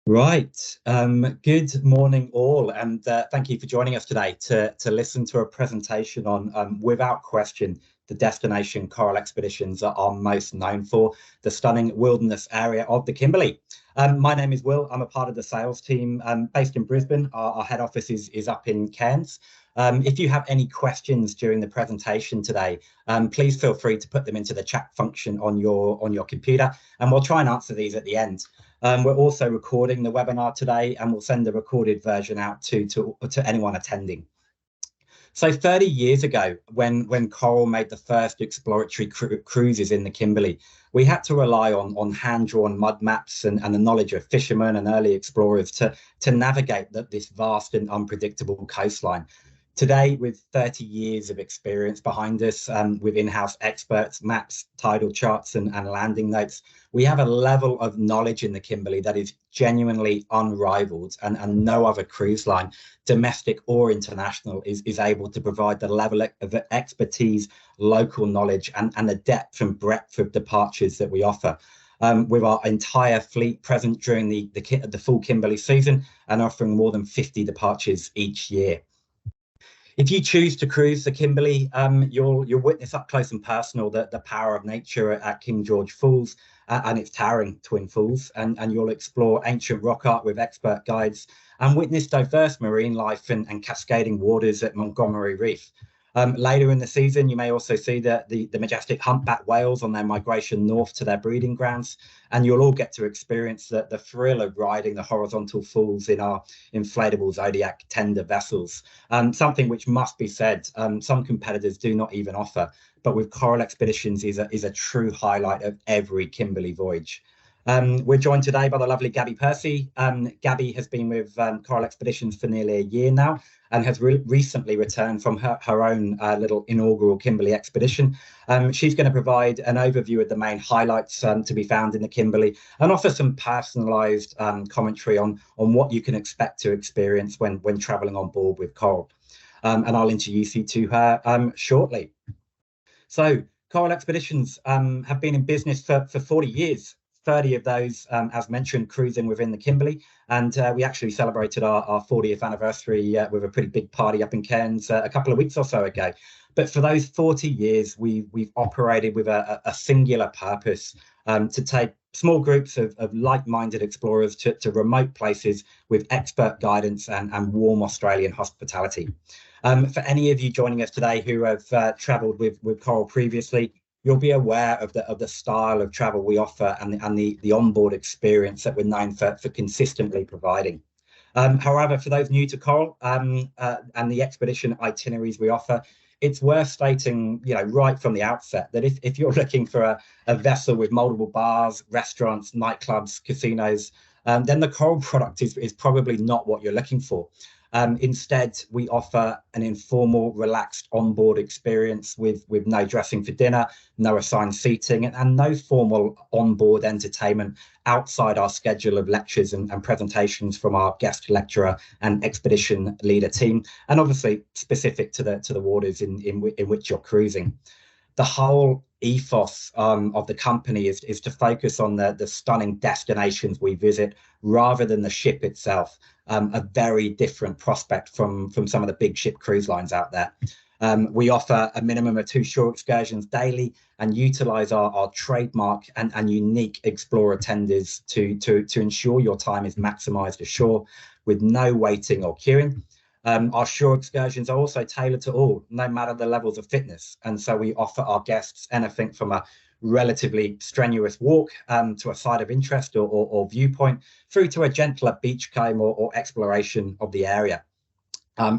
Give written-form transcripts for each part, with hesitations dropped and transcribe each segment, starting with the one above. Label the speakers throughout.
Speaker 1: Right. Good morning, all, and thank you for joining us today to listen to a presentation on, without question, the destination coral expeditions are most known for, the stunning wilderness area of the Kimberley. My name is Will. I'm a part of the sales team based in Brisbane. Our head office is up in Cairns. If you have any questions during the presentation today, please feel free to put them into the chat function on your computer, and we'll try and answer these at the end. We're also recording the webinar today, and we'll send the recorded version out to anyone attending. So 30 years ago, when coral made the first exploratory cruises in the Kimberley, we had to rely on hand-drawn mud maps and the knowledge of fishermen and early explorers to navigate this vast and unpredictable coastline. Today, with 30 years of experience behind us, with in-house experts, maps, tidal charts, and landing notes, we have a level of knowledge in the Kimberley that is genuinely unrivaled, and no other cruise line, domestic or international, is able to provide the level of expertise, local knowledge, and the depth and breadth of departures that we offer. With our entire fleet present during the full Kimberley season and offering more than 50 departures each year. If you choose to cruise the Kimberley, you'll witness up close and personal the power of nature at King George Falls and its towering twin falls, and you'll explore ancient rock art with expert guides and witness diverse marine life and cascading waters at Montgomery Reef. Later in the season, you may also see the majestic humpback whales on their migration north to their breeding grounds, and you'll all get to experience the thrill of riding the horizontal falls in our inflatable Zodiac tender vessels, something which must be said, some competitors do not even offer, but with Coral Expeditions is a true highlight of every Kimberley voyage. We're joined today by the lovely Gaby Percy. Gaby has been with Coral Expeditions for nearly a year now and has recently returned from her own little inaugural Kimberley expedition. She's going to provide an overview of the main highlights to be found in the Kimberley and offer some personalised commentary on what you can expect to experience when travelling on board with Coral. And I'll introduce you to her shortly. So Coral Expeditions have been in business for 40 years. 30 of those, as mentioned, cruising within the Kimberley. And we actually celebrated our 40th anniversary with a pretty big party up in Cairns a couple of weeks or so ago. But for those 40 years, we've operated with a singular purpose, to take small groups of like-minded explorers to remote places with expert guidance and warm Australian hospitality. For any of you joining us today who have travelled with Coral previously, you'll be aware of the style of travel we offer and the onboard experience that we're known for consistently providing. However, for those new to Coral and the expedition itineraries we offer, it's worth stating, right from the outset that if you're looking for a vessel with multiple bars, restaurants, nightclubs, casinos, then the Coral product is probably not what you're looking for. Instead, we offer an informal, relaxed onboard experience with no dressing for dinner, no assigned seating, and no formal onboard entertainment outside our schedule of lectures and presentations from our guest lecturer and expedition leader team, and obviously specific to the waters in which you're cruising. The whole ethos of the company is to focus on the stunning destinations we visit rather than the ship itself, a very different prospect from some of the big ship cruise lines out there. We offer a minimum of 2 shore excursions daily and utilize our trademark and unique explorer tenders to ensure your time is maximized ashore with no waiting or queuing. Our shore excursions are also tailored to all, no matter the levels of fitness. And so we offer our guests anything from a relatively strenuous walk to a site of interest or viewpoint, through to a gentler beachcomb or exploration of the area.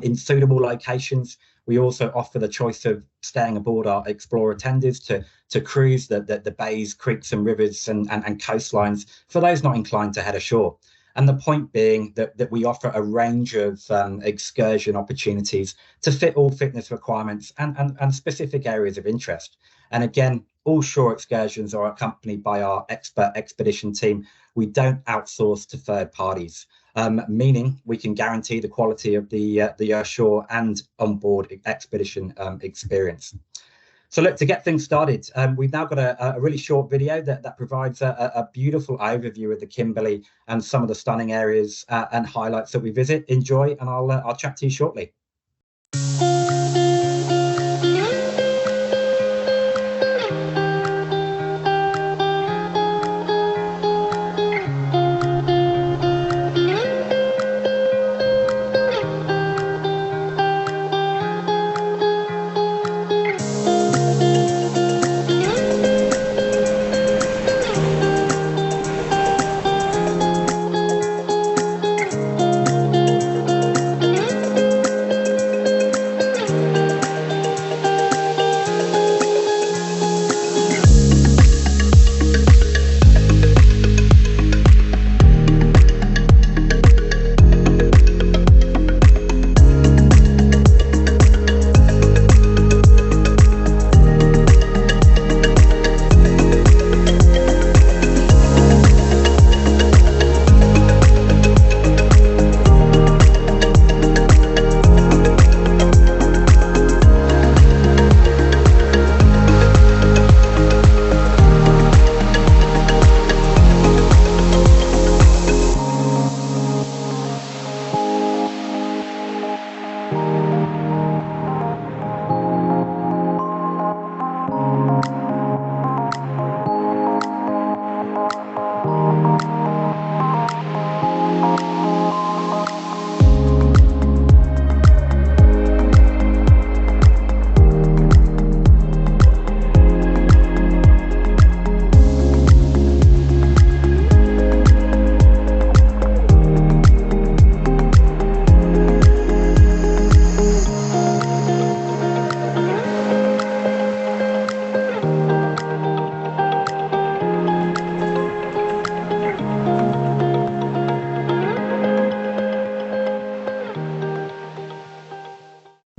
Speaker 1: In suitable locations, we also offer the choice of staying aboard our explorer tenders to cruise the bays, creeks and rivers and coastlines for those not inclined to head ashore. And the point being that we offer a range of excursion opportunities to fit all fitness requirements and specific areas of interest. And again, all shore excursions are accompanied by our expert expedition team. We don't outsource to third parties, meaning we can guarantee the quality of the ashore and onboard expedition experience. So look, to get things started, we've now got a really short video that provides a beautiful overview of the Kimberley and some of the stunning areas and highlights that we visit. Enjoy, and I'll chat to you shortly.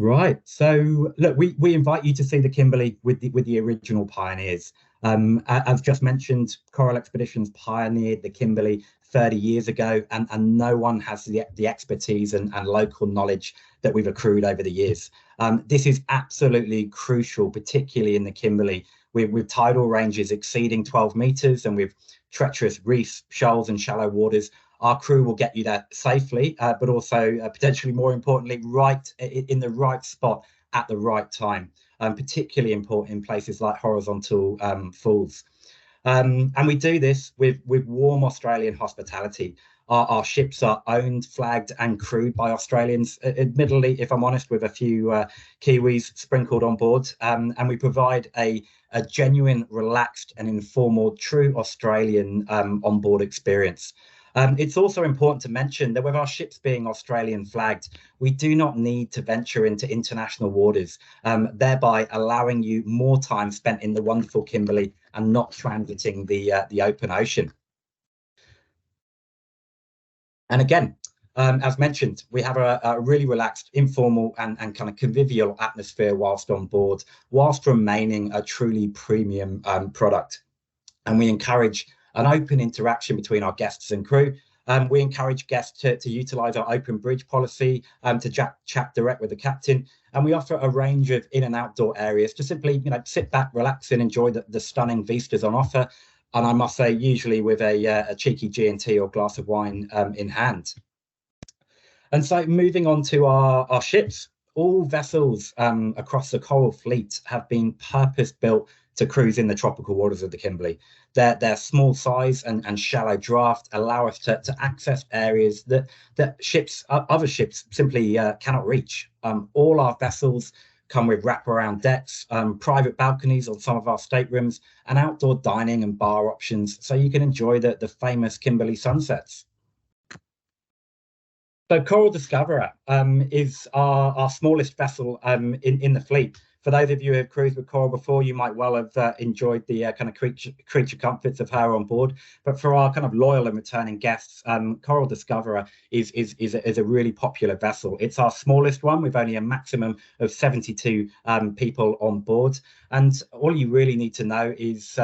Speaker 1: Right. So look, we invite you to see the Kimberley with the original pioneers. As just mentioned, Coral Expeditions pioneered the Kimberley 30 years ago, and no one has the expertise and local knowledge that we've accrued over the years. This is absolutely crucial, particularly in the Kimberley, with tidal ranges exceeding 12 meters and with treacherous reefs, shoals, and shallow waters. Our crew will get you there safely, but also potentially more importantly, right in the right spot at the right time, particularly important in places like horizontal falls. And we do this with warm Australian hospitality. Our ships are owned, flagged, and crewed by Australians, admittedly, if I'm honest, with a few Kiwis sprinkled on board. And we provide a genuine, relaxed, and informal, true Australian onboard experience. It's also important to mention that with our ships being Australian flagged, we do not need to venture into international waters, thereby allowing you more time spent in the wonderful Kimberley and not transiting the open ocean. And again, as mentioned, we have a really relaxed, informal, and kind of convivial atmosphere whilst on board, whilst remaining a truly premium product. And we encourage an open interaction between our guests and crew. We encourage guests to utilise our open bridge policy, to chat direct with the captain. And we offer a range of in and outdoor areas to simply, sit back, relax, and enjoy the stunning vistas on offer. And I must say, usually with a cheeky G&T or glass of wine in hand. And so moving on to our ships, all vessels across the Coral Fleet have been purpose-built to cruise in the tropical waters of the Kimberley. Their small size and shallow draft allow us to access areas that other ships simply cannot reach. All our vessels come with wraparound decks, private balconies on some of our staterooms, and outdoor dining and bar options, so you can enjoy the famous Kimberley sunsets. So Coral Discoverer is our smallest vessel in the fleet. For those of you who have cruised with Coral before, you might well have enjoyed the kind of creature comforts of her on board. But for our kind of loyal and returning guests, Coral Discoverer is a really popular vessel. It's our smallest one with only a maximum of 72 people on board. And all you really need to know is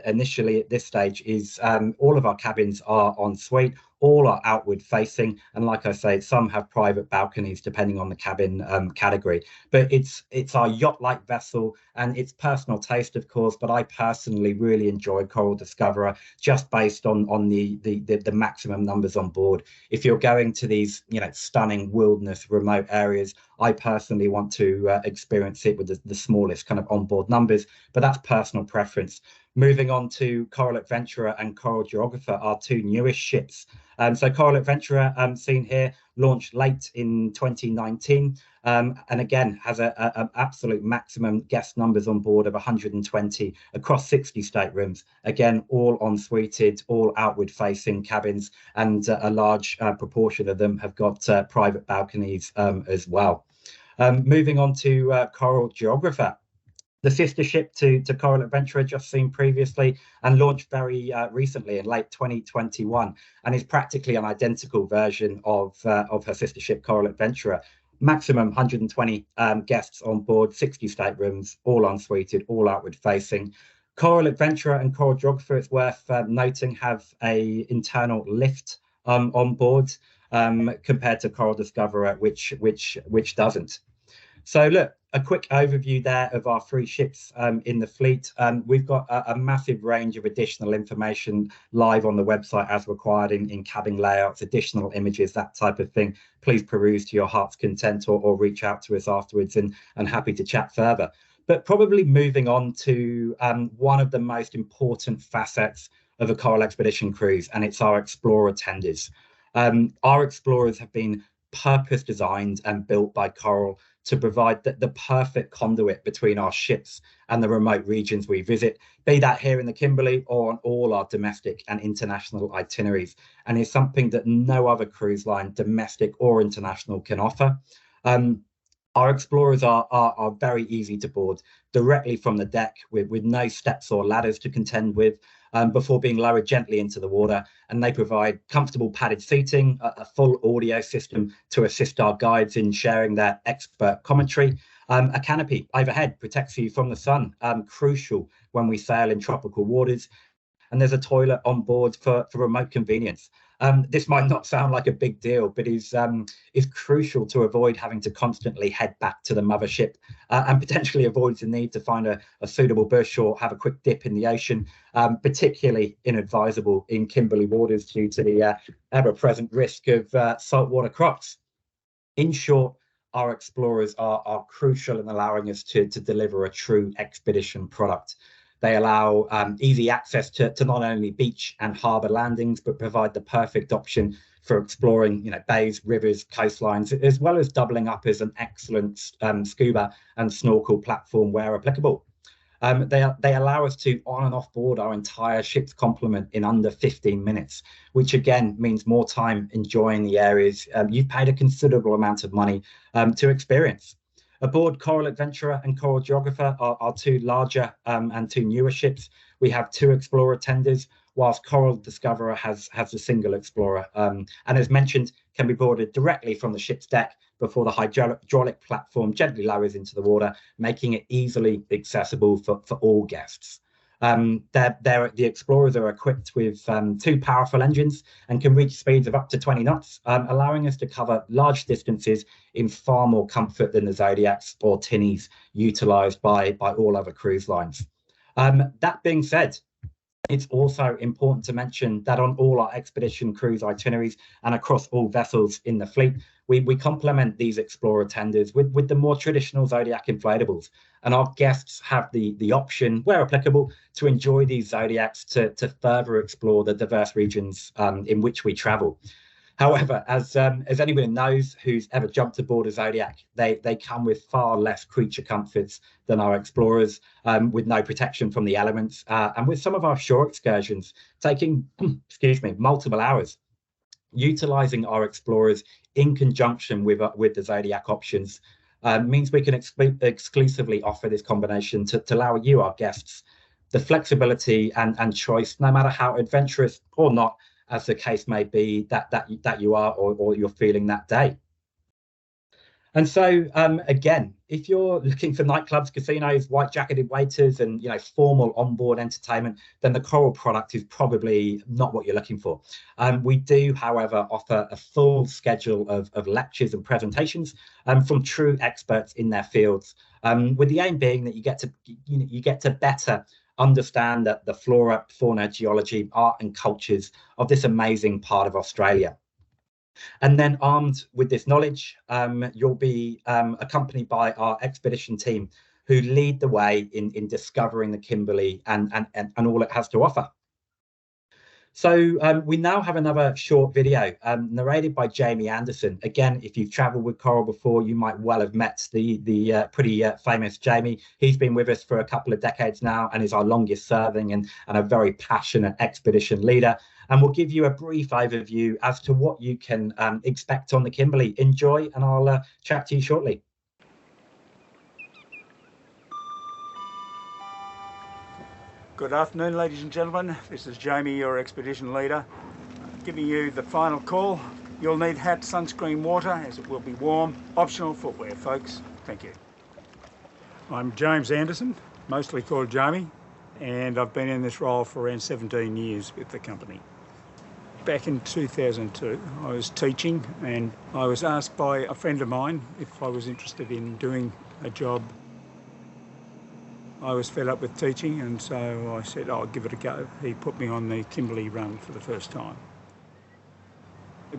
Speaker 1: initially at this stage is all of our cabins are en suite. All are outward facing, and like I say, some have private balconies depending on the cabin category. But it's our yacht-like vessel, and it's personal taste, of course. But I personally really enjoy Coral Discoverer just based on the maximum numbers on board. If you're going to these stunning wilderness remote areas, I personally want to experience it with the smallest kind of onboard numbers, but that's personal preference. Moving on to Coral Adventurer and Coral Geographer, our two newest ships. So Coral Adventurer, seen here, launched late in 2019, and again has a absolute maximum guest numbers on board of 120 across 60 staterooms. Again, all en-suited, all outward-facing cabins, and a large proportion of them have got private balconies as well. Moving on to Coral Geographer, the sister ship to Coral Adventurer, just seen previously and launched very recently in late 2021, and is practically an identical version of her sister ship Coral Adventurer. Maximum 120 guests on board, 60 staterooms, all en-suited, all outward facing. Coral Adventurer and Coral Geographer, it's worth noting, have a internal lift on board compared to Coral Discoverer, which doesn't. So look, a quick overview there of our three ships in the fleet. We've got a massive range of additional information live on the website as required in cabin layouts, additional images, that type of thing. Please peruse to your heart's content or reach out to us afterwards, and happy to chat further. But probably moving on to one of the most important facets of a Coral Expedition cruise, and it's our Explorer tenders. Our Explorers have been purpose designed and built by Coral to provide the perfect conduit between our ships and the remote regions we visit, be that here in the Kimberley or on all our domestic and international itineraries, and is something that no other cruise line, domestic or international, can offer. Our Explorers are very easy to board directly from the deck with no steps or ladders to contend with, before being lowered gently into the water, and they provide comfortable padded seating, a full audio system to assist our guides in sharing their expert commentary. A canopy overhead protects you from the sun, crucial when we sail in tropical waters, and there's a toilet on board for remote convenience. This might not sound like a big deal, but is crucial to avoid having to constantly head back to the mothership, and potentially avoids the need to find a suitable bush or have a quick dip in the ocean, particularly inadvisable in Kimberley waters due to the ever-present risk of saltwater crocs. In short, our Explorers are crucial in allowing us to deliver a true expedition product. They allow easy access to not only beach and harbour landings, but provide the perfect option for exploring bays, rivers, coastlines, as well as doubling up as an excellent scuba and snorkel platform where applicable. They allow us to on and off board our entire ship's complement in under 15 minutes, which again means more time enjoying the areas you've paid a considerable amount of money to experience. Aboard Coral Adventurer and Coral Geographer are two larger and two newer ships. We have two Explorer tenders, whilst Coral Discoverer has a single Explorer, and as mentioned, can be boarded directly from the ship's deck before the hydraulic platform gently lowers into the water, making it easily accessible for all guests. The Explorers are equipped with two powerful engines and can reach speeds of up to 20 knots, allowing us to cover large distances in far more comfort than the Zodiacs or Tinnies utilised by all other cruise lines. That being said, it's also important to mention that on all our expedition cruise itineraries and across all vessels in the fleet, we complement these Explorer tenders with the more traditional Zodiac inflatables. And our guests have the option, where applicable, to enjoy these Zodiacs to further explore the diverse regions in which we travel. However, as anyone knows who's ever jumped aboard a Zodiac, they come with far less creature comforts than our Explorers, with no protection from the elements, and with some of our shore excursions taking, multiple hours. Utilising our Explorers in conjunction with the Zodiac options means we can exclusively offer this combination to allow you, our guests, the flexibility and choice, no matter how adventurous or not, as the case may be, that you are or you're feeling that day. And so, again, if you're looking for nightclubs, casinos, white-jacketed waiters, and formal onboard entertainment, then the Coral product is probably not what you're looking for. We do, however, offer a full schedule of lectures and presentations from true experts in their fields, with the aim being that you get to better understand the flora, fauna, geology, art, and cultures of this amazing part of Australia. And then armed with this knowledge, you'll be accompanied by our expedition team who lead the way in discovering the Kimberley and all it has to offer. So we now have another short video narrated by Jamie Anderson. Again, if you've travelled with Coral before, you might well have met the pretty famous Jamie. He's been with us for a couple of decades now and is our longest serving and a very passionate expedition leader. And we'll give you a brief overview as to what you can expect on the Kimberley. Enjoy, and I'll chat to you shortly.
Speaker 2: Good afternoon, ladies and gentlemen. This is Jamie, your expedition leader, giving you the final call. You'll need hat, sunscreen, water, as it will be warm. Optional footwear, folks. Thank you. I'm James Anderson, mostly called Jamie, and I've been in this role for around 17 years with the company. Back in 2002, I was teaching, and I was asked by a friend of mine if I was interested in doing a job. I was fed up with teaching, and so I said, I'll give it a go. He put me on the Kimberley run for the first time.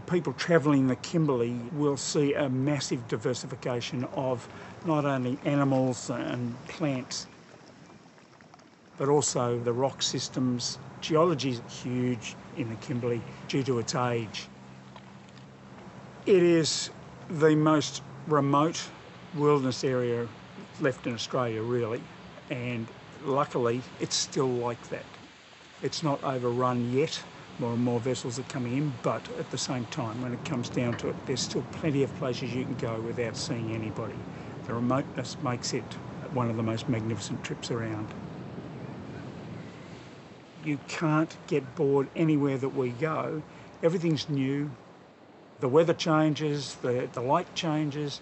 Speaker 2: People travelling the Kimberley will see a massive diversification of not only animals and plants, but also the rock systems. Geology is huge in the Kimberley due to its age. It is the most remote wilderness area left in Australia, really. And luckily, it's still like that. It's not overrun yet. More and more vessels are coming in, but at the same time, when it comes down to it, there's still plenty of places you can go without seeing anybody. The remoteness makes it one of the most magnificent trips around. You can't get bored anywhere that we go. Everything's new. The weather changes, the light changes.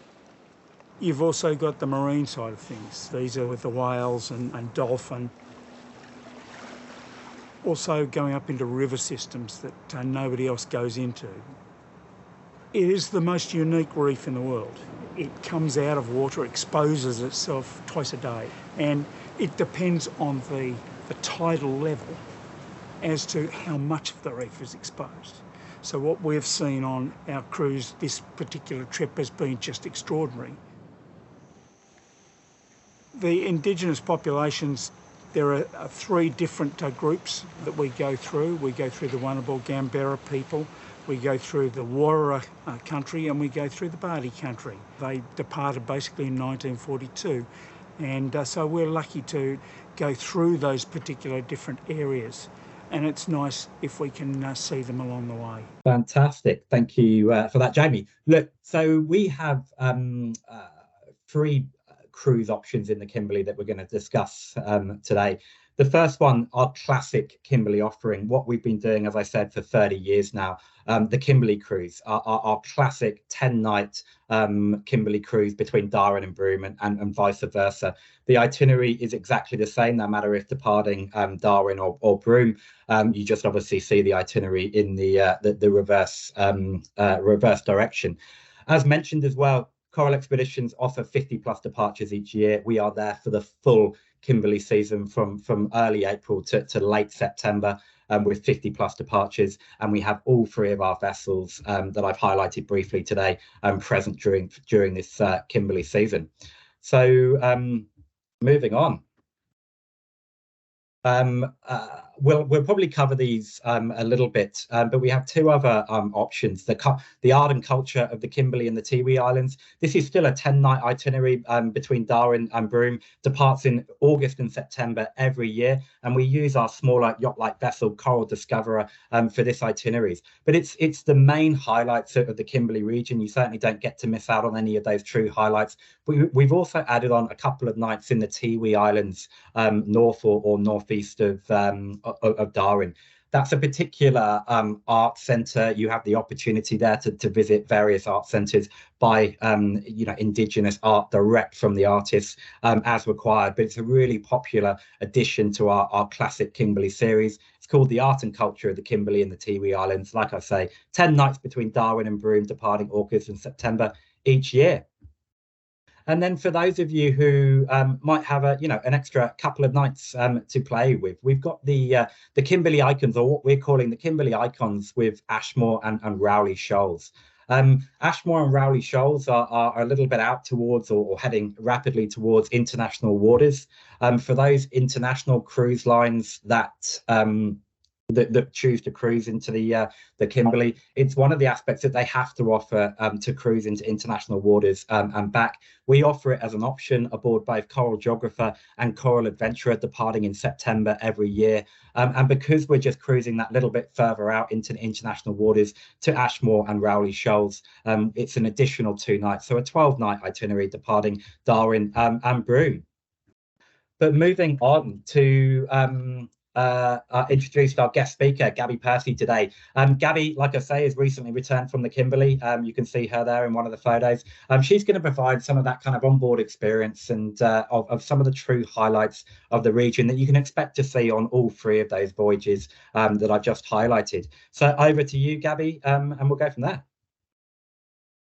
Speaker 2: You've also got the marine side of things. These are with the whales and dolphin. Also going up into river systems that nobody else goes into. It is the most unique reef in the world. It comes out of water, exposes itself twice a day, and it depends on the tidal level as to how much of the reef is exposed. So what we've seen on our cruise this particular trip has been just extraordinary. The indigenous populations, there are three different groups that we go through. We go through the Wunabal Gambera people, we go through the Warra country, and we go through the Bardi country. They departed basically in 1942, and so we're lucky to go through those particular different areas. And it's nice if we can see them along the way.
Speaker 1: Fantastic. Thank you for that, Jamie. Look, so we have three cruise options in the Kimberley that we're going to discuss today. The first one, our classic Kimberley offering, what we've been doing, as I said, for 30 years now, the Kimberley cruise, our classic 10-night Kimberley cruise between Darwin and Broome and vice versa. The itinerary is exactly the same, no matter if departing Darwin or Broome. You just obviously see the itinerary in the reverse direction. As mentioned as well, Coral Expeditions offer 50+ departures each year. We are there for the full Kimberley season from early April to late September with 50+ departures. And we have all three of our vessels that I've highlighted briefly today present during this Kimberley season. So moving on. We'll probably cover these a little bit, but we have two other options. The art and culture of the Kimberley and the Tiwi Islands. This is still a 10-night itinerary between Darwin and Broome, departs in August and September every year, and we use our smaller yacht-like vessel, Coral Discoverer, for this itineraries. But it's the main highlights of the Kimberley region. You certainly don't get to miss out on any of those true highlights. We've also added on a couple of nights in the Tiwi Islands, north or northeast of Darwin. that's a particular art centre. You have the opportunity there to visit various art centres, buy Indigenous art direct from the artists as required. But it's a really popular addition to our classic Kimberley series. It's called The Art and Culture of the Kimberley and the Tiwi Islands. Like I say, 10 nights between Darwin and Broome, departing August and September each year. And then for those of you who might have an extra couple of nights to play with, we've got the Kimberley Icons, or what we're calling the Kimberley Icons, with Ashmore and Rowley Shoals. Ashmore and Rowley Shoals are a little bit out towards or heading rapidly towards international waters. For those international cruise lines that choose to cruise into the Kimberley, it's one of the aspects that they have to offer to cruise into international waters and back. We offer it as an option aboard both Coral Geographer and Coral Adventurer, departing in September every year. And because we're just cruising that little bit further out into international waters to Ashmore and Rowley Shoals, it's an additional 2 nights, so a 12-night itinerary departing Darwin and Broome. But moving on to introduced our guest speaker, Gaby Percy, today. Gaby, like I say, has recently returned from the Kimberley. You can see her there in one of the photos. She's going to provide some of that kind of onboard experience and of some of the true highlights of the region that you can expect to see on all 3 of those voyages that I just highlighted. So over to you, Gaby, and we'll go from there.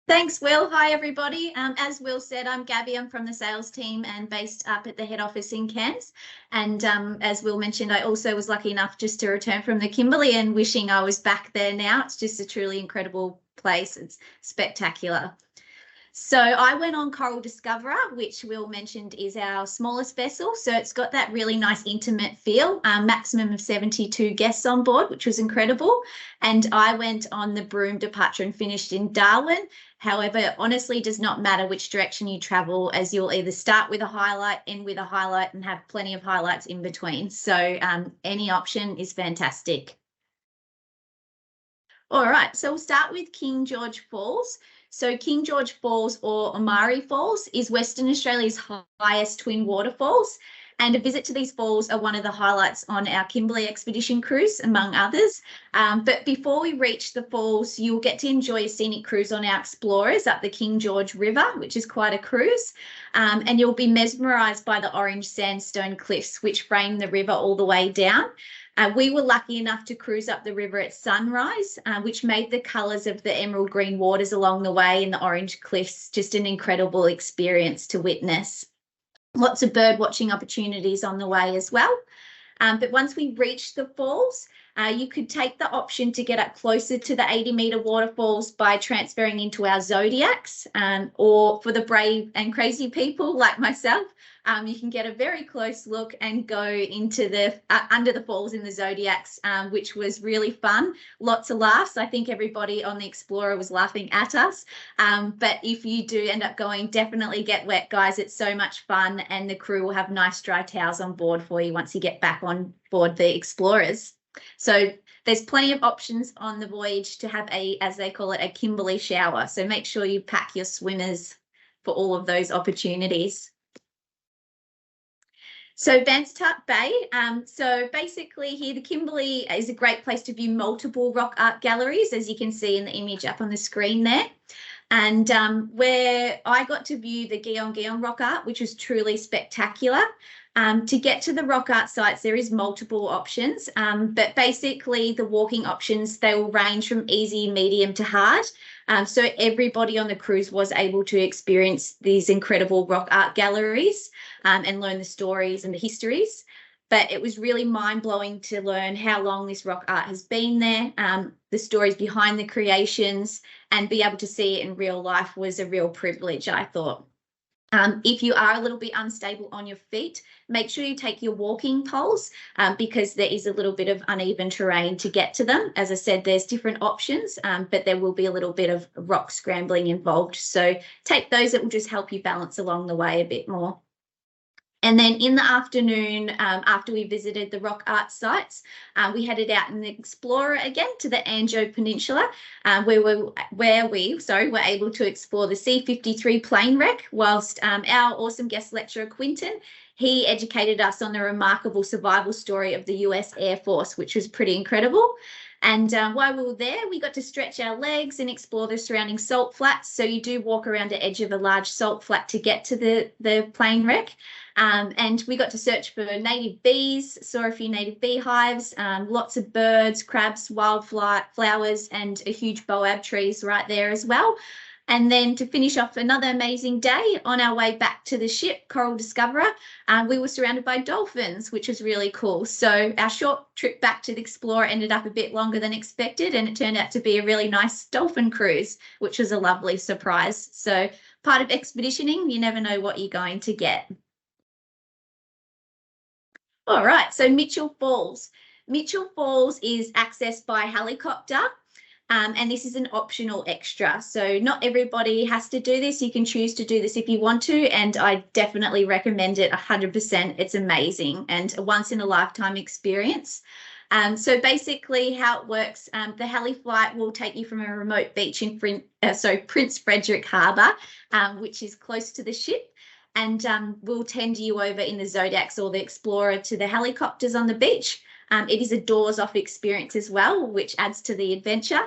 Speaker 3: Thanks, Will. Hi, everybody. As Will said, I'm Gaby. I'm from the sales team and based up at the head office in Cairns. And as Will mentioned, I also was lucky enough just to return from the Kimberley and wishing I was back there now. It's just a truly incredible place. It's spectacular. So I went on Coral Discoverer, which Will mentioned is our smallest vessel. So it's got that really nice intimate feel, maximum of 72 guests on board, which was incredible. And I went on the Broome departure and finished in Darwin. However, it honestly does not matter which direction you travel, as you'll either start with a highlight, end with a highlight, and have plenty of highlights in between. So any option is fantastic. All right, so we'll start with King George Falls. So King George Falls, or Omari Falls, is Western Australia's highest twin waterfalls, and a visit to these falls are one of the highlights on our Kimberley expedition cruise, among others. But before we reach the falls, you'll get to enjoy a scenic cruise on our Explorers up the King George River, which is quite a cruise, and you'll be mesmerised by the orange sandstone cliffs, which frame the river all the way down. We were lucky enough to cruise up the river at sunrise, which made the colours of the emerald green waters along the way and the orange cliffs just an incredible experience to witness. Lots of bird watching opportunities on the way as well. But once we reached the falls, you could take the option to get up closer to the 80-metre waterfalls by transferring into our Zodiacs, or for the brave and crazy people like myself, you can get a very close look and go into the under the falls in the Zodiacs, which was really fun. Lots of laughs. I think everybody on the Explorer was laughing at us. But if you do end up going, definitely get wet, guys. It's so much fun, and the crew will have nice dry towels on board for you once you get back on board the Explorers. So there's plenty of options on the voyage to have a, as they call it, a Kimberley shower. So make sure you pack your swimmers for all of those opportunities. So Vansittart Bay, so basically here the Kimberley is a great place to view multiple rock art galleries, as you can see in the image up on the screen there. And where I got to view the Geon rock art, which was truly spectacular. To get to the rock art sites, there is multiple options, but basically the walking options, they will range from easy, medium to hard. So everybody on the cruise was able to experience these incredible rock art galleries and learn the stories and the histories. But it was really mind-blowing to learn how long this rock art has been there, the stories behind the creations, and be able to see it in real life was a real privilege, I thought. If you are a little bit unstable on your feet, make sure you take your walking poles because there is a little bit of uneven terrain to get to them. As I said, there's different options, but there will be a little bit of rock scrambling involved. So take those that will just help you balance along the way a bit more. And then in the afternoon, after we visited the rock art sites, we headed out in the Explorer again to the Anjo Peninsula, where we were able to explore the C-53 plane wreck, whilst our awesome guest lecturer, Quinton, he educated us on the remarkable survival story of the US Air Force, which was pretty incredible. And while we were there, we got to stretch our legs and explore the surrounding salt flats. So you do walk around the edge of a large salt flat to get to the plane wreck. And we got to search for native bees, saw a few native beehives, lots of birds, crabs, wildflowers, and a huge boab trees right there as well. And then to finish off another amazing day, on our way back to the ship, Coral Discoverer, we were surrounded by dolphins, which was really cool. So our short trip back to the Explorer ended up a bit longer than expected, and it turned out to be a really nice dolphin cruise, which was a lovely surprise. So part of expeditioning, you never know what you're going to get. All right, so Mitchell Falls. Mitchell Falls is accessed by helicopter. And this is an optional extra. So not everybody has to do this. You can choose to do this if you want to, and I definitely recommend it 100%. It's amazing and a once in a lifetime experience. So basically how it works, the heli flight will take you from a remote beach in Prince Frederick Harbour, which is close to the ship, and we'll tend you over in the Zodiacs or the Explorer to the helicopters on the beach. It is a doors off experience as well, which adds to the adventure.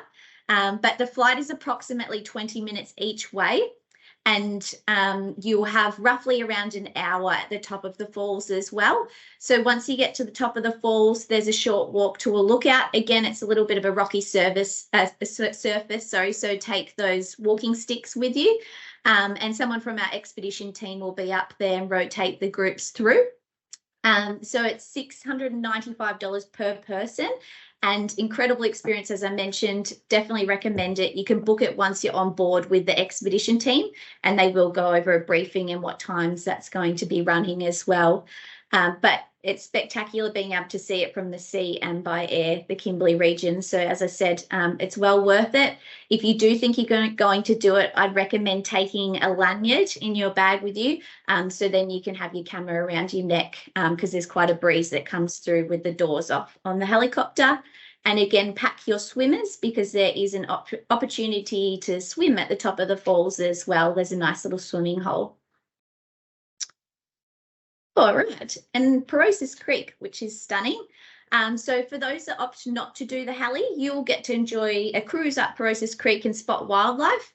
Speaker 3: But the flight is approximately 20 minutes each way, and you'll have roughly around an hour at the top of the falls as well. So once you get to the top of the falls, there's a short walk to a lookout. Again, it's a little bit of a rocky surface, so take those walking sticks with you. And someone from our expedition team will be up there and rotate the groups through. So it's $695 per person, and incredible experience, as I mentioned. Definitely recommend it. You can book it once you're on board with the expedition team, and they will go over a briefing and what times that's going to be running as well. But it's spectacular being able to see it from the sea and by air, the Kimberley region. So as I said, it's well worth it. If you do think you're going to do it, I'd recommend taking a lanyard in your bag with you, so then you can have your camera around your neck, because there's quite a breeze that comes through with the doors off on the helicopter. And again, pack your swimmers, because there is an opportunity to swim at the top of the falls as well. There's a nice little swimming hole. All right, and Percy Creek, which is stunning. So for those that opt not to do the heli, you'll get to enjoy a cruise up Percy Creek and spot wildlife.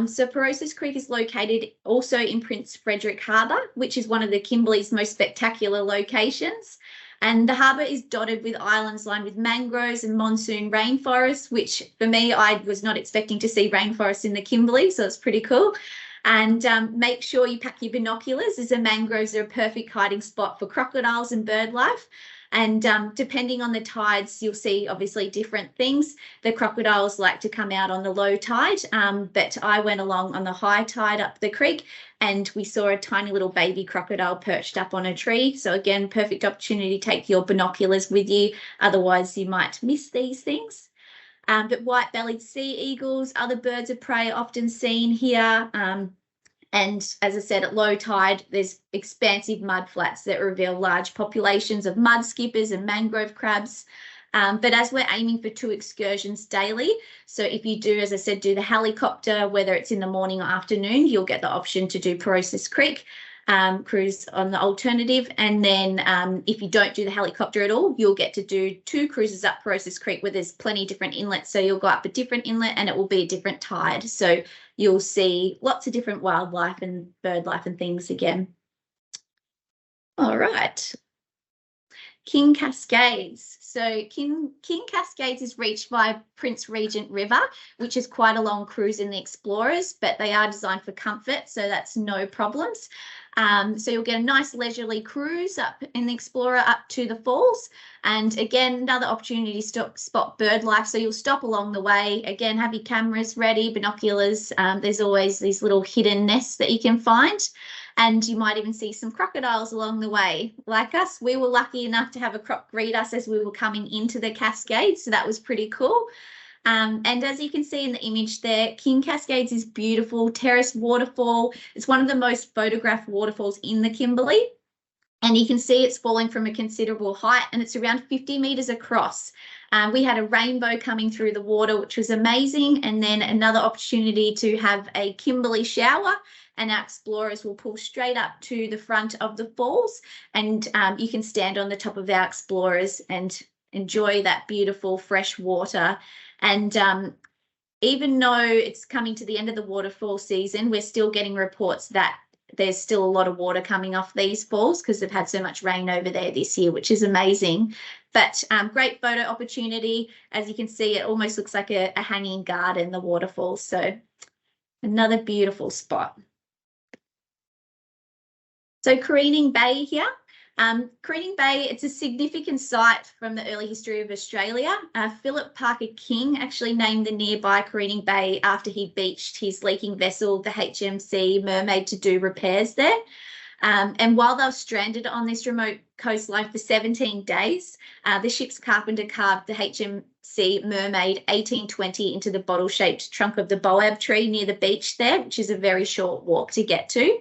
Speaker 3: So Percy Creek is located also in Prince Frederick Harbour, which is one of the Kimberley's most spectacular locations. And the harbour is dotted with islands lined with mangroves and monsoon rainforests, which for me, I was not expecting to see rainforests in the Kimberley, so it's pretty cool. And make sure you pack your binoculars, as the mangroves are a perfect hiding spot for crocodiles and bird life. And depending on the tides, you'll see obviously different things. The crocodiles like to come out on the low tide, but I went along on the high tide up the creek, and we saw a tiny little baby crocodile perched up on a tree. So again, perfect opportunity to take your binoculars with you. Otherwise, you might miss these things. But white-bellied sea eagles, other birds of prey are often seen here. And as I said, at low tide, there's expansive mud flats that reveal large populations of mud skippers and mangrove crabs. But as we're aiming for 2 excursions daily, so if you do, as I said, do the helicopter, whether it's in the morning or afternoon, you'll get the option to do Percy Creek cruise on the alternative. And then if you don't do the helicopter at all, you'll get to do 2 cruises up Percy Creek, where there's plenty of different inlets. So you'll go up a different inlet and it will be a different tide. So you'll see lots of different wildlife and bird life and things again. All right. King Cascades. So King Cascades is reached by Prince Regent River, which is quite a long cruise in the Explorers, but they are designed for comfort, so that's no problems. So you'll get a nice leisurely cruise up in the Explorer up to the falls. And again, another opportunity to spot bird life. So you'll stop along the way. Again, have your cameras ready, binoculars. There's always these little hidden nests that you can find. And you might even see some crocodiles along the way. Like us, we were lucky enough to have a croc greet us as we were coming into the Cascades. So that was pretty cool. And as you can see in the image there, King Cascades is beautiful, terraced waterfall. It's one of the most photographed waterfalls in the Kimberley. And you can see it's falling from a considerable height, and it's around 50 metres across. We had a rainbow coming through the water, which was amazing, and then another opportunity to have a Kimberley shower, and our explorers will pull straight up to the front of the falls, and you can stand on the top of our explorers and enjoy that beautiful fresh water. And even though it's coming to the end of the waterfall season, we're still getting reports that there's still a lot of water coming off these falls because they've had so much rain over there this year, which is amazing. But great photo opportunity. As you can see, it almost looks like a hanging garden, the waterfall. So another beautiful spot. So Careening Bay here. Careening Bay, it's a significant site from the early history of Australia. Philip Parker King actually named the nearby Careening Bay after he beached his leaking vessel, the HMC Mermaid, to do repairs there. And while they were stranded on this remote coastline for 17 days, the ship's carpenter carved the HMC Mermaid 1820 into the bottle-shaped trunk of the boab tree near the beach there, which is a very short walk to get to.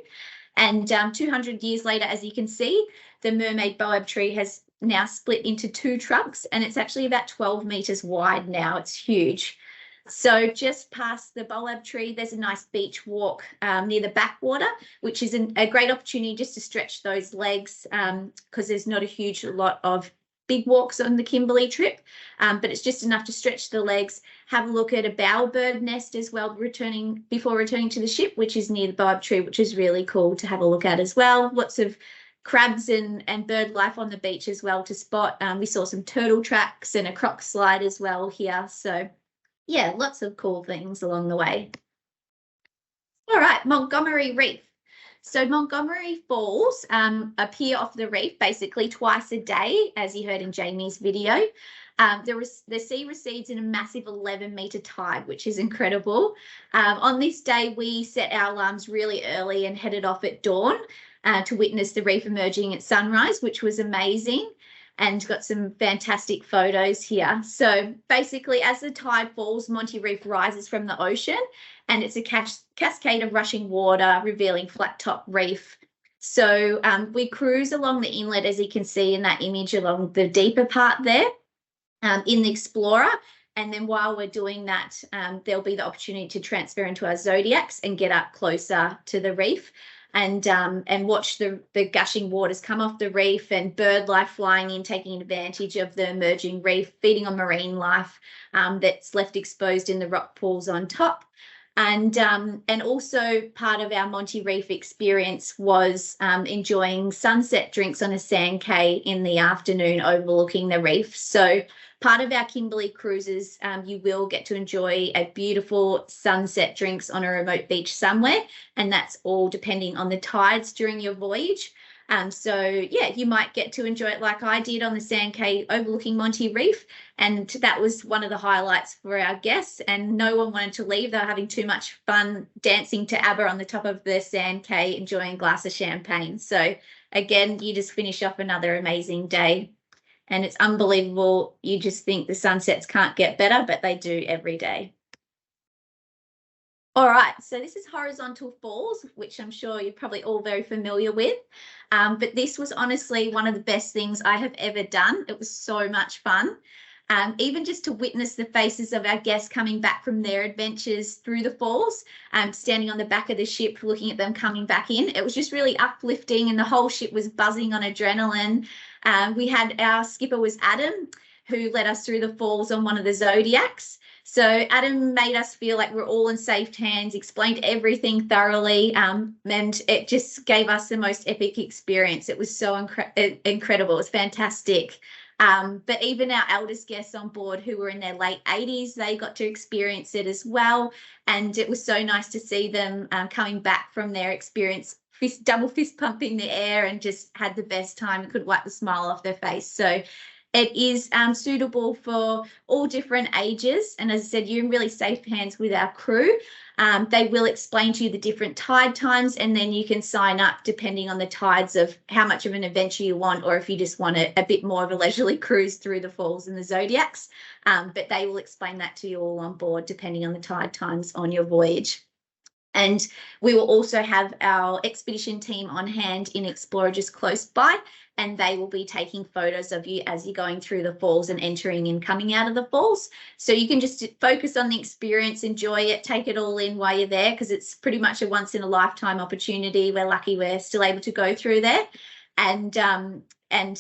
Speaker 3: And 200 years later, as you can see, the mermaid boab tree has now split into 2 trunks, and it's actually about 12 metres wide now. It's huge. So just past the boab tree, there's a nice beach walk near the backwater, which is a great opportunity just to stretch those legs because there's not a huge lot of big walks on the Kimberley trip, but it's just enough to stretch the legs. Have a look at a bowerbird nest as well before returning to the ship, which is near the boab tree, which is really cool to have a look at as well. Lots of crabs and bird life on the beach as well to spot. We saw some turtle tracks and a croc slide as well here. So yeah, lots of cool things along the way. All right, Montgomery Reef. So Montgomery Falls appear off the reef basically twice a day, as you heard in Jamie's video. The sea recedes in a massive 11-metre tide, which is incredible. On this day, we set our alarms really early and headed off at dawn to witness the reef emerging at sunrise, which was amazing, and got some fantastic photos here. So basically, as the tide falls, Monty Reef rises from the ocean, and it's a cascade of rushing water, revealing flat-top reef. So we cruise along the inlet, as you can see in that image, along the deeper part there in the Explorer. And then while we're doing that, there'll be the opportunity to transfer into our Zodiacs and get up closer to the reef and watch the gushing waters come off the reef and bird life flying in, taking advantage of the emerging reef, feeding on marine life that's left exposed in the rock pools on top. And also part of our Monty Reef experience was enjoying sunset drinks on a sand quay in the afternoon overlooking the reef. So part of our Kimberley cruises, you will get to enjoy a beautiful sunset drinks on a remote beach somewhere, and that's all depending on the tides during your voyage. So yeah, you might get to enjoy it like I did on the sand quay overlooking Monty Reef, and that was one of the highlights for our guests, and no one wanted to leave. They were having too much fun dancing to ABBA on the top of the sand quay, enjoying a glass of champagne. So again, you just finish off another amazing day, and it's unbelievable. You just think the sunsets can't get better, but they do every day. All right, so this is Horizontal Falls, which I'm sure you're probably all very familiar with. But this was honestly one of the best things I have ever done. It was so much fun. Even just to witness the faces of our guests coming back from their adventures through the falls, standing on the back of the ship, looking at them coming back in. It was just really uplifting, and the whole ship was buzzing on adrenaline. We had our skipper was Adam, who led us through the falls on one of the Zodiacs. So Adam made us feel like we're all in safe hands, explained everything thoroughly, and it just gave us the most epic experience. It was so incredible. It was fantastic. But even our eldest guests on board who were in their late 80s, they got to experience it as well. And it was so nice to see them coming back from their experience, double fist pumping the air, and just had the best time, could wipe the smile off their face. So it is suitable for all different ages. And as I said, you're in really safe hands with our crew. They will explain to you the different tide times, and then you can sign up depending on the tides of how much of an adventure you want, or if you just want a bit more of a leisurely cruise through the falls and the Zodiacs. But they will explain that to you all on board depending on the tide times on your voyage. And we will also have our expedition team on hand in Explorer just close by, and they will be taking photos of you as you're going through the falls and entering and coming out of the falls. So you can just focus on the experience, enjoy it, take it all in while you're there, because it's pretty much a once in a lifetime opportunity. We're lucky we're still able to go through there. And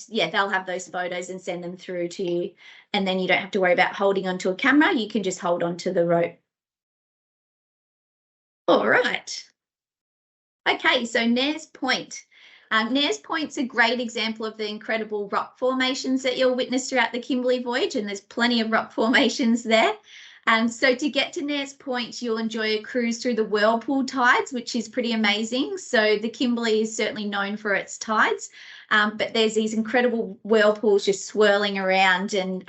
Speaker 3: yeah, they'll have those photos and send them through to you. And then you don't have to worry about holding onto a camera. You can just hold onto the rope. All right. Okay, so Nares Point. Nares Point's a great example of the incredible rock formations that you'll witness throughout the Kimberley voyage, and there's plenty of rock formations there. So to get to Nares Point, you'll enjoy a cruise through the whirlpool tides, which is pretty amazing. So the Kimberley is certainly known for its tides, but there's these incredible whirlpools just swirling around, and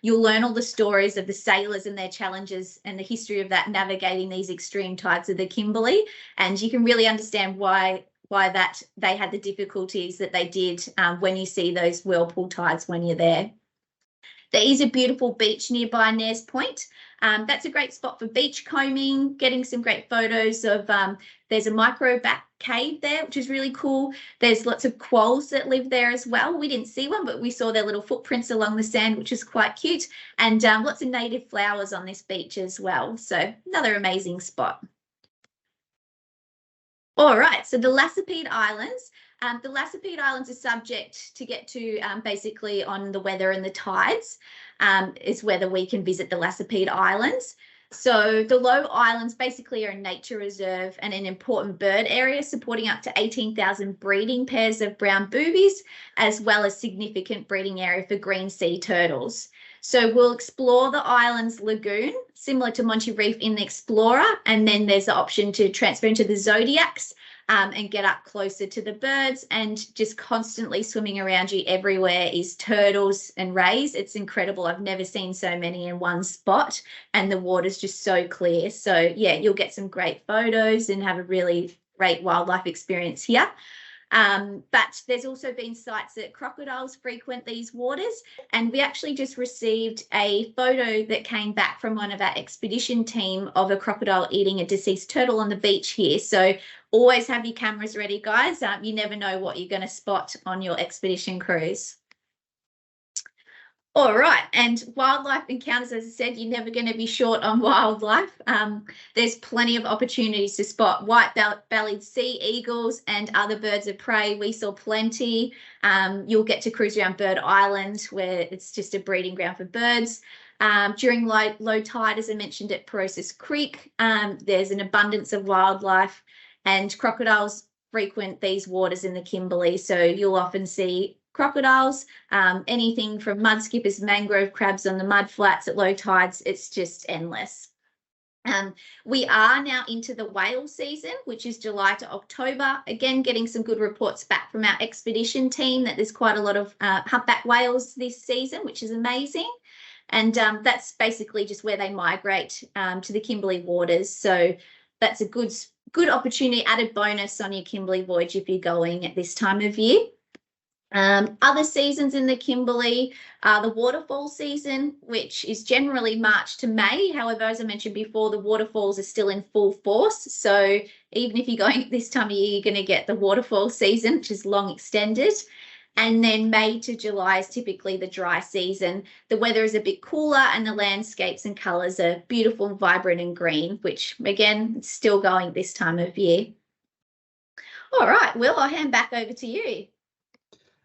Speaker 3: you'll learn all the stories of the sailors and their challenges and the history of that navigating these extreme tides of the Kimberley, and you can really understand why that they had the difficulties that they did when you see those whirlpool tides when you're there. There is a beautiful beach nearby Nares Point. That's a great spot for beach combing, getting some great photos of, there's a micro bat cave there, which is really cool. There's lots of quolls that live there as well. We didn't see one, but we saw their little footprints along the sand, which is quite cute. And lots of native flowers on this beach as well. So another amazing spot. All right, so the Lassipede Islands. The Lassipede Islands are subject to get to basically on the weather and the tides, is whether we can visit the Lassipede Islands. So the Low Islands basically are a nature reserve and an important bird area, supporting up to 18,000 breeding pairs of brown boobies, as well as significant breeding area for green sea turtles. So we'll explore the island's lagoon, similar to Monty Reef in the Explorer, and then there's the option to transfer into the Zodiacs and get up closer to the birds, and just constantly swimming around you everywhere is turtles and rays. It's incredible. I've never seen so many in one spot, and the water's just so clear. So yeah, you'll get some great photos and have a really great wildlife experience here. But there's also been sites that crocodiles frequent these waters, and we actually just received a photo that came back from one of our expedition team of a crocodile eating a deceased turtle on the beach here. So always have your cameras ready, guys. You never know what you're going to spot on your expedition cruise. All right, and wildlife encounters, as I said, you're never going to be short on wildlife. There's plenty of opportunities to spot white-bellied sea eagles and other birds of prey. We saw plenty. You'll get to cruise around Bird Island, where it's just a breeding ground for birds. During low tide, as I mentioned, at Percy Creek, there's an abundance of wildlife, and crocodiles frequent these waters in the Kimberley. So you'll often see crocodiles, anything from mudskippers, mangrove crabs on the mud flats at low tides. It's just endless. We are now into the whale season, which is July to October. Again, getting some good reports back from our expedition team that there's quite a lot of humpback whales this season, which is amazing. And that's basically just where they migrate to the Kimberley waters. So that's a good opportunity, added bonus on your Kimberley voyage if you're going at this time of year. Other seasons in the Kimberley are the waterfall season, which is generally March to May. However, as I mentioned before, the waterfalls are still in full force. So even if you're going at this time of year, you're going to get the waterfall season, which is long extended. And then May to July is typically the dry season. The weather is a bit cooler and the landscapes and colours are beautiful, vibrant and green, which again, it's still going this time of year. All right, Will, I'll hand back over to you.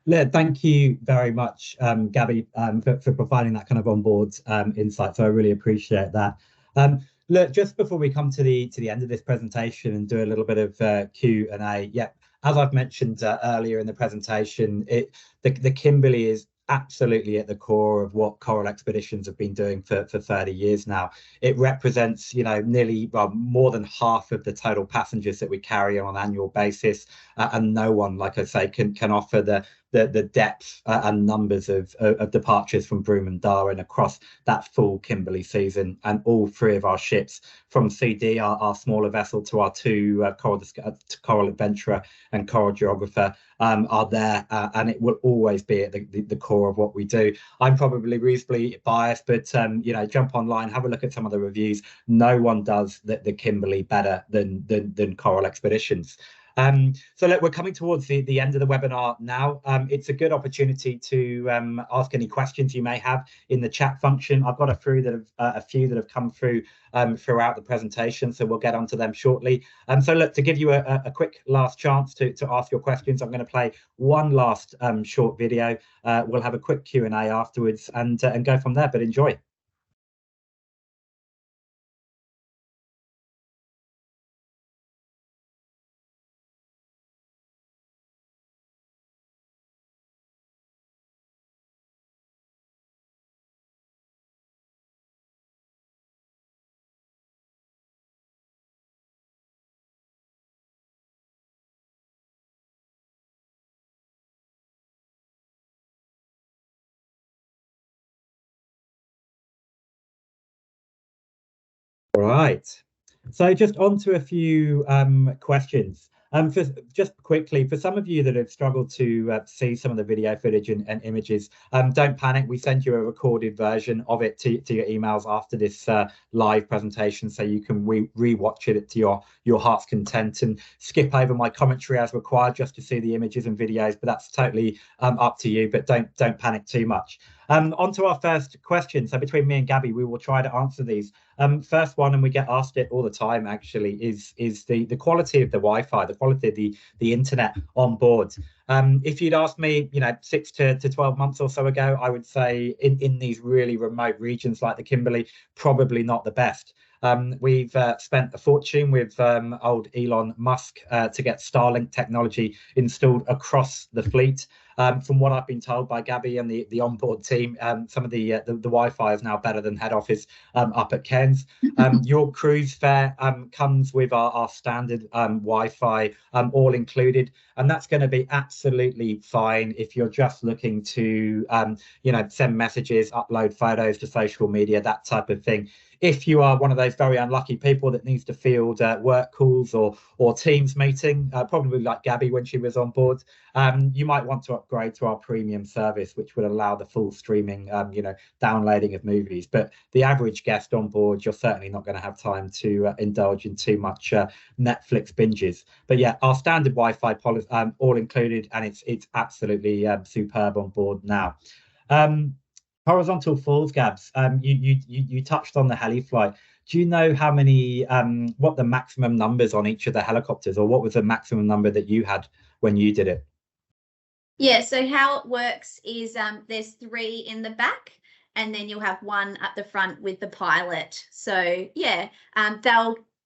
Speaker 1: Yeah, thank you very much, Gaby, for providing that kind of onboard insight. So I really appreciate that. Look, just before we come to the end of this presentation and do a little bit of Q&A, yeah, as I've mentioned earlier in the presentation, the Kimberley is absolutely at the core of what coral expeditions have been doing for 30 years now. It represents, nearly more than half of the total passengers that we carry on an annual basis, and no one, like I say, can offer the the depth and numbers of departures from Broome and Darwin across that full Kimberley season. And all three of our ships, from CD, our smaller vessel, to our two Coral Adventurer and Coral Geographer, are there, and it will always be at the core of what we do. I'm probably reasonably biased, but jump online, have a look at some of the reviews. No one does the Kimberley better than Coral Expeditions. So look, we're coming towards the end of the webinar now. It's a good opportunity to ask any questions you may have in the chat function. I've got a few that have come through throughout the presentation, so we'll get onto them shortly. So look, to give you a quick last chance to ask your questions, I'm going to play one last short video. We'll have a quick Q&A afterwards and go from there, but enjoy. All right. So just on to a few questions. Just quickly, for some of you that have struggled to see some of the video footage and images, don't panic. We send you a recorded version of it to your emails after this live presentation, so you can re-watch it to your heart's content and skip over my commentary as required just to see the images and videos. But that's totally up to you. But don't panic too much. On to our first question. So between me and Gaby, we will try to answer these. First one, and we get asked it all the time actually, is the quality of the Wi-Fi, the quality of the internet on board. If you'd asked me, 6 to 12 months or so ago, I would say in these really remote regions like the Kimberley, probably not the best. We've spent a fortune with old Elon Musk to get Starlink technology installed across the fleet. From what I've been told by Gaby and the onboard team, some of the Wi-Fi is now better than head office up at Cairns. Your cruise fare comes with our standard Wi-Fi all included, and that's going to be absolutely fine if you're just looking to send messages, upload photos to social media, that type of thing. If you are one of those very unlucky people that needs to field work calls or Teams meeting, probably like Gaby when she was on board, you might want to upgrade to our premium service, which would allow the full streaming, downloading of movies. But the average guest on board, you're certainly not going to have time to indulge in too much Netflix binges. But yeah, our standard Wi-Fi policy, all included, and it's absolutely superb on board now. Horizontal falls, Gabs. You touched on the heli flight. Do you know how many, what the maximum numbers on each of the helicopters, or what was the maximum number that you had when you did it?
Speaker 3: Yeah, so how it works is there's 3 in the back, and then you'll have 1 at the front with the pilot. So yeah,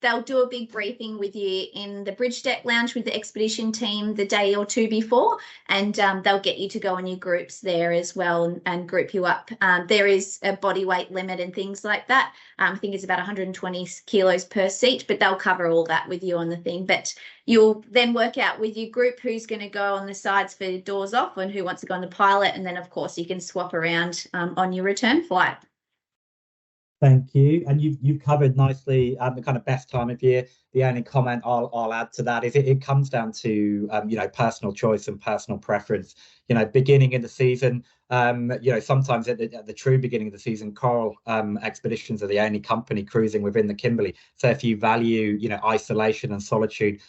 Speaker 3: they'll do a big briefing with you in the bridge deck lounge with the expedition team the day or 2 before, and they'll get you to go on your groups there as well and group you up. There is a body weight limit and things like that. I think it's about 120 kilos per seat, but they'll cover all that with you on the thing. But you'll then work out with your group who's going to go on the sides for doors off and who wants to go on the pilot, and then of course you can swap around on your return flight.
Speaker 1: Thank you. And you've covered nicely the kind of best time of year. The only comment I'll add to that is it comes down to personal choice and personal preference. Beginning in the season, sometimes at the true beginning of the season, Coral Expeditions are the only company cruising within the Kimberley. So if you value isolation and solitude,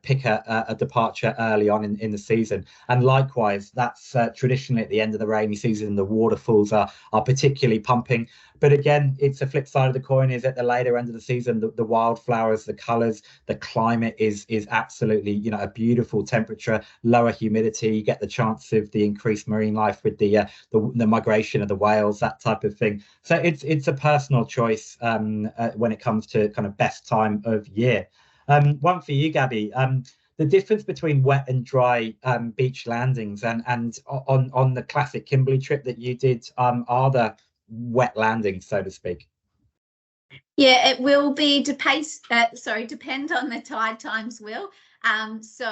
Speaker 1: pick a departure early on in the season. And likewise, that's traditionally at the end of the rainy season, the waterfalls are particularly pumping. But again, it's a flip side of the coin, is at the later end of the season, the wildflowers, the colours, the climate is absolutely, a beautiful temperature, lower humidity. You get the chance of the increased marine life with the migration of the whales, that type of thing. So it's a personal choice when it comes to kind of best time of year. One for you, Gaby. The difference between wet and dry beach landings and on the classic Kimberley trip that you did, are the wet landings, so to speak?
Speaker 3: Yeah, it will be depend on the tide times, Will. So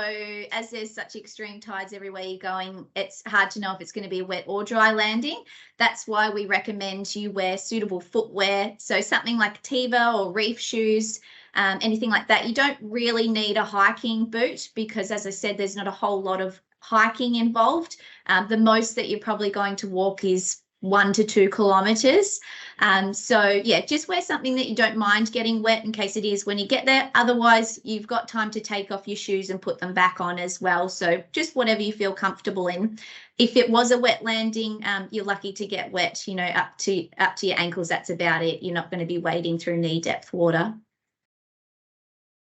Speaker 3: as there's such extreme tides everywhere you're going, it's hard to know if it's going to be a wet or dry landing. That's why we recommend you wear suitable footwear. So something like Tiva or reef shoes, anything like that. You don't really need a hiking boot because, as I said, there's not a whole lot of hiking involved. The most that you're probably going to walk is 1 to 2 kilometers. So yeah, just wear something that you don't mind getting wet in case it is when you get there. Otherwise, you've got time to take off your shoes and put them back on as well. So just whatever you feel comfortable in. If it was a wet landing, you're lucky to get wet, you know, up to your ankles. That's about it. You're not going to be wading through knee depth water.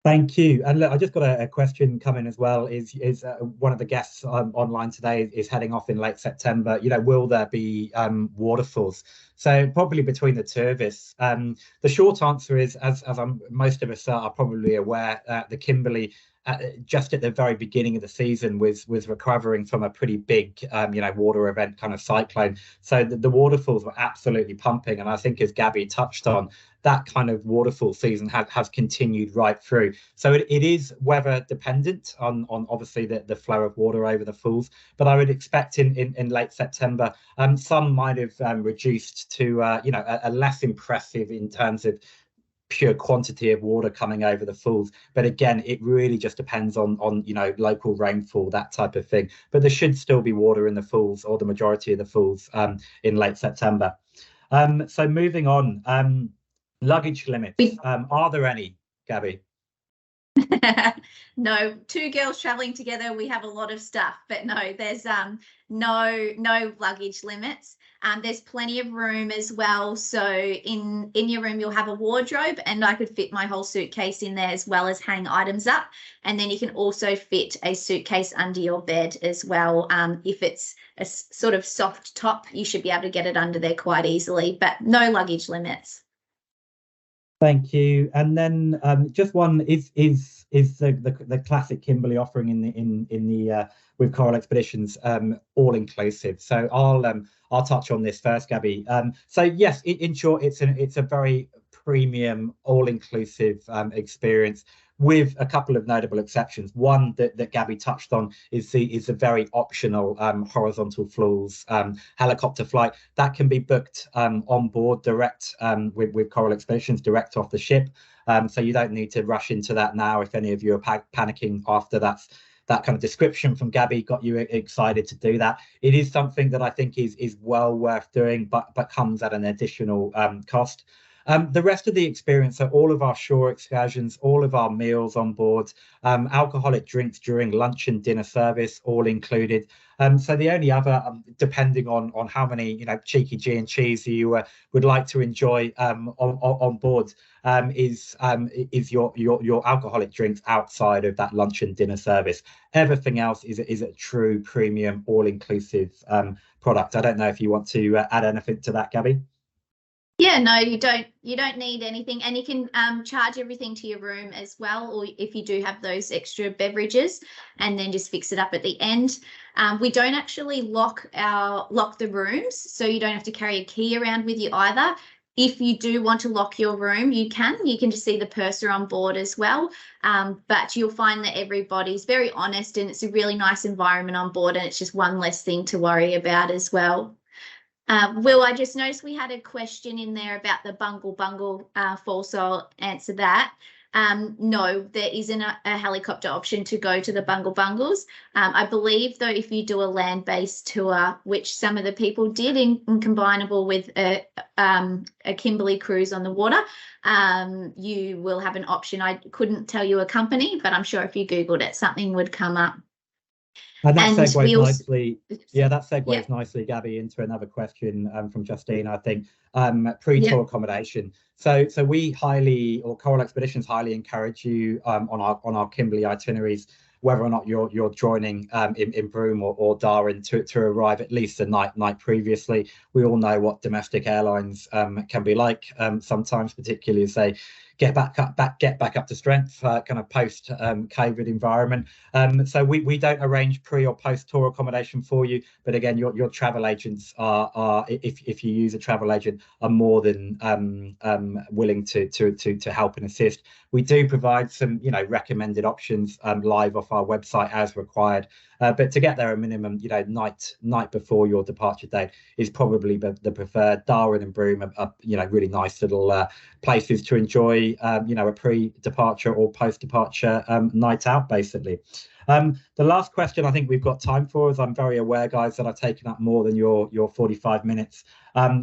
Speaker 1: Thank you. And look, I just got a question coming as well. Is one of the guests online today is heading off in late September. You know, will there be waterfalls? So probably between the two of us. The short answer is, as most of us are probably aware, the Kimberley just at the very beginning of the season was recovering from a pretty big you know, water event kind of cyclone. So the waterfalls were absolutely pumping, and I think, as Gaby touched on, that kind of waterfall season has continued right through. So it is weather dependent on obviously the flow of water over the falls. But I would expect in late September, some might have reduced to you know, a less impressive in terms of pure quantity of water coming over the falls. But again, it really just depends on you know, local rainfall, that type of thing. But there should still be water in the falls, or the majority of the falls, in late September. So moving on. Luggage limits. Are there any, Gaby?
Speaker 3: No, 2 girls traveling together, we have a lot of stuff, but no, there's no luggage limits. There's plenty of room as well. So in your room, you'll have a wardrobe, and I could fit my whole suitcase in there as well as hang items up. And then you can also fit a suitcase under your bed as well. If it's a sort of soft top, you should be able to get it under there quite easily, but no luggage limits.
Speaker 1: Thank you. And then just one is the classic Kimberley offering in the with Coral Expeditions all inclusive. So I'll touch on this first, Gaby. So yes, in short, it's a very premium all inclusive experience, with a couple of notable exceptions. One that Gaby touched on is the very optional horizontal floors helicopter flight that can be booked on board direct with Coral Expeditions, direct off the ship. So you don't need to rush into that now. If any of you are panicking after that kind of description from Gaby got you excited to do that, it is something that I think is well worth doing, but comes at an additional cost. The rest of the experience are all of our shore excursions, all of our meals on board, alcoholic drinks during lunch and dinner service, all included. So the only other, depending on how many, you know, cheeky G and cheese you would like to enjoy on board, is your alcoholic drinks outside of that lunch and dinner service. Everything else is a true premium, all-inclusive product. I don't know if you want to add anything to that, Gaby.
Speaker 3: Yeah, no, you don't need anything, and you can charge everything to your room as well, or if you do have those extra beverages, and then just fix it up at the end. We don't actually lock the rooms, so you don't have to carry a key around with you either. If you do want to lock your room, you can just see the purser on board as well. But you'll find that everybody's very honest, and it's a really nice environment on board, and it's just one less thing to worry about as well. Will, I just noticed we had a question in there about the bungle fall, so I'll answer that. No, there isn't a helicopter option to go to the bungles. I believe, though, if you do a land-based tour, which some of the people did in combinable with a Kimberley cruise on the water, you will have an option. I couldn't tell you a company, but I'm sure if you Googled it, something would come up.
Speaker 1: And that segues nicely. Yeah, that segues nicely, Gaby, into another question from Justine, I think. Pre-tour accommodation. So we Coral Expeditions highly encourage you on our Kimberley itineraries, whether or not you're joining in Broome or Darwin, to arrive at least a night previously. We all know what domestic airlines can be like sometimes, particularly as they get back up to strength, kind of post COVID environment. So we don't arrange pre or post tour accommodation for you, but again, your travel agents are if you use a travel agent, are more than willing to help and assist. We do provide some recommended options live off our website as required, but to get there a minimum night before your departure date is probably the preferred. Darwin and Broome are really nice little places to enjoy a pre-departure or post-departure night out, basically. The last question I think we've got time for, as I'm very aware, guys, that I've taken up more than your 45 minutes,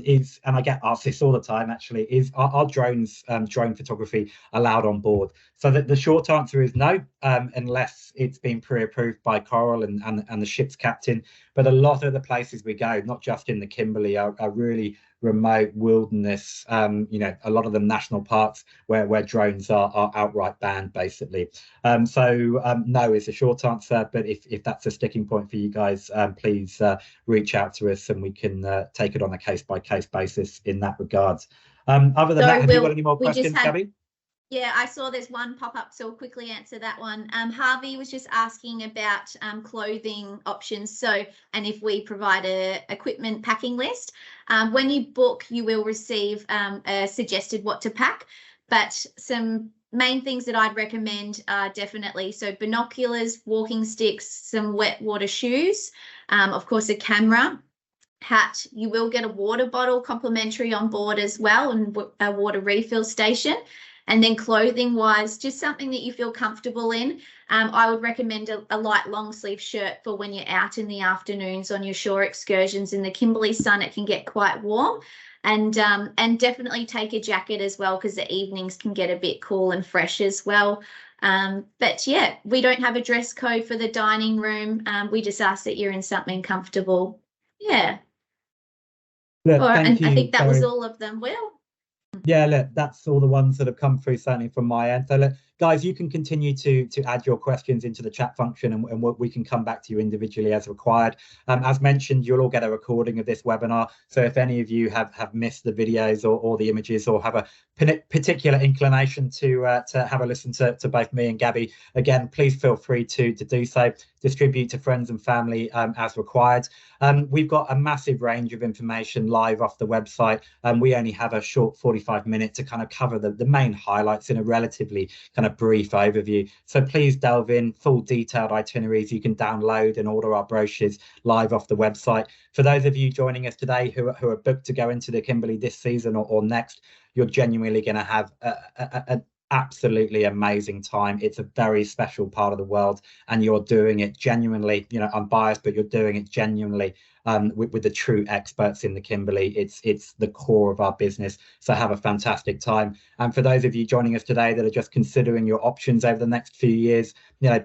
Speaker 1: is, and I get asked this all the time actually, is are drones, drone photography allowed on board? So the short answer is no, unless it's been pre-approved by Coral and the ship's captain. But a lot of the places we go, not just in the Kimberley, are really remote wilderness, a lot of them national parks where drones are outright banned, basically. No is the short answer, but if that's a sticking point for you guys, please reach out to us and we can take it on a case-by-case basis in that regards. Other than that, have you got any more questions, Gaby?
Speaker 3: Yeah, I saw there's one pop up, so I'll quickly answer that one. Harvey was just asking about clothing options. So, and if we provide a equipment packing list, when you book, you will receive a suggested what to pack. But some main things that I'd recommend are definitely binoculars, walking sticks, some wet water shoes, of course a camera, hat. You will get a water bottle complimentary on board as well, and a water refill station. And then clothing wise, just something that you feel comfortable in. I would recommend a light long sleeve shirt for when you're out in the afternoons on your shore excursions. In the Kimberley sun, it can get quite warm. And definitely take a jacket as well, because the evenings can get a bit cool and fresh as well. But yeah, we don't have a dress code for the dining room. We just ask that you're in something comfortable. Yeah.
Speaker 1: Look,
Speaker 3: I think that was all of them, Will.
Speaker 1: Yeah, look, that's all the ones that have come through, certainly from my end. So look, guys, you can continue to add your questions into the chat function, and we can come back to you individually as required. As mentioned, you'll all get a recording of this webinar. So if any of you have missed the videos or the images, or have a particular inclination to have a listen to both me and Gaby, again, please feel free to do so. Distribute to friends and family as required. We've got a massive range of information live off the website, and we only have a short 45 minutes to kind of cover the main highlights in a relatively kind of brief overview. So please delve in. Full detailed itineraries you can download and order our brochures live off the website. For those of you joining us today who are booked to go into the Kimberley this season or next, you're genuinely going to have an absolutely amazing time. It's a very special part of the world, and you're doing it genuinely. I'm biased, but you're doing it genuinely with the true experts in the Kimberley. It's the core of our business. So have a fantastic time. And for those of you joining us today that are just considering your options over the next few years,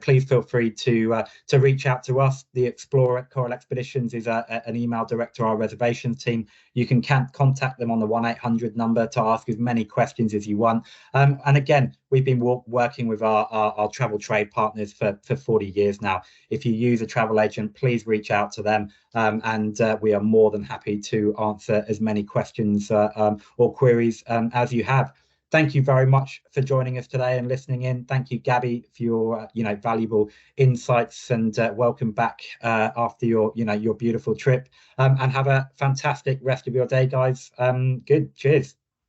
Speaker 1: please feel free to reach out to us. The Explorer at Coral Expeditions is an email direct to our reservations team. You can contact them on the 1-800 number to ask as many questions as you want. And again, we've been working with our travel trade partners for 40 years now. If you use a travel agent, please reach out to them, and we are more than happy to answer as many questions or queries as you have. Thank you very much for joining us today and listening in. Thank you, Gaby, for your valuable insights, and welcome back after your beautiful trip. And have a fantastic rest of your day, guys. Good. Cheers.